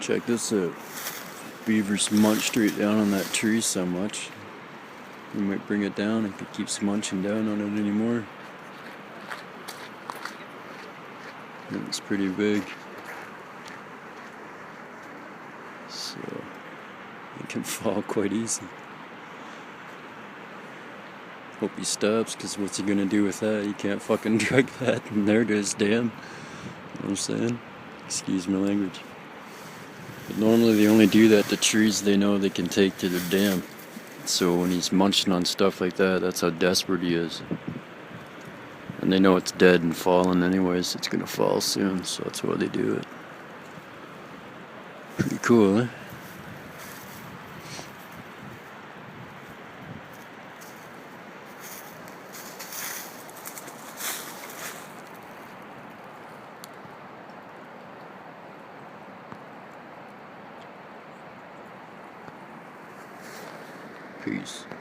Check this out. Beavers munch straight down on that tree so much. We might bring it down if it keeps munching down on it anymore. And it's pretty big. So it can fall quite easy. Hope he stops, because what's he gonna do with that? He can't fucking drag that, and there it is, damn. You know what I'm saying? Excuse my language. But normally they only do that to trees they know they can take to their dam. So when he's munching on stuff like that, that's how desperate he is. And they know it's dead and falling anyways, it's gonna fall soon, so that's why they do it. Pretty cool, eh? Peace.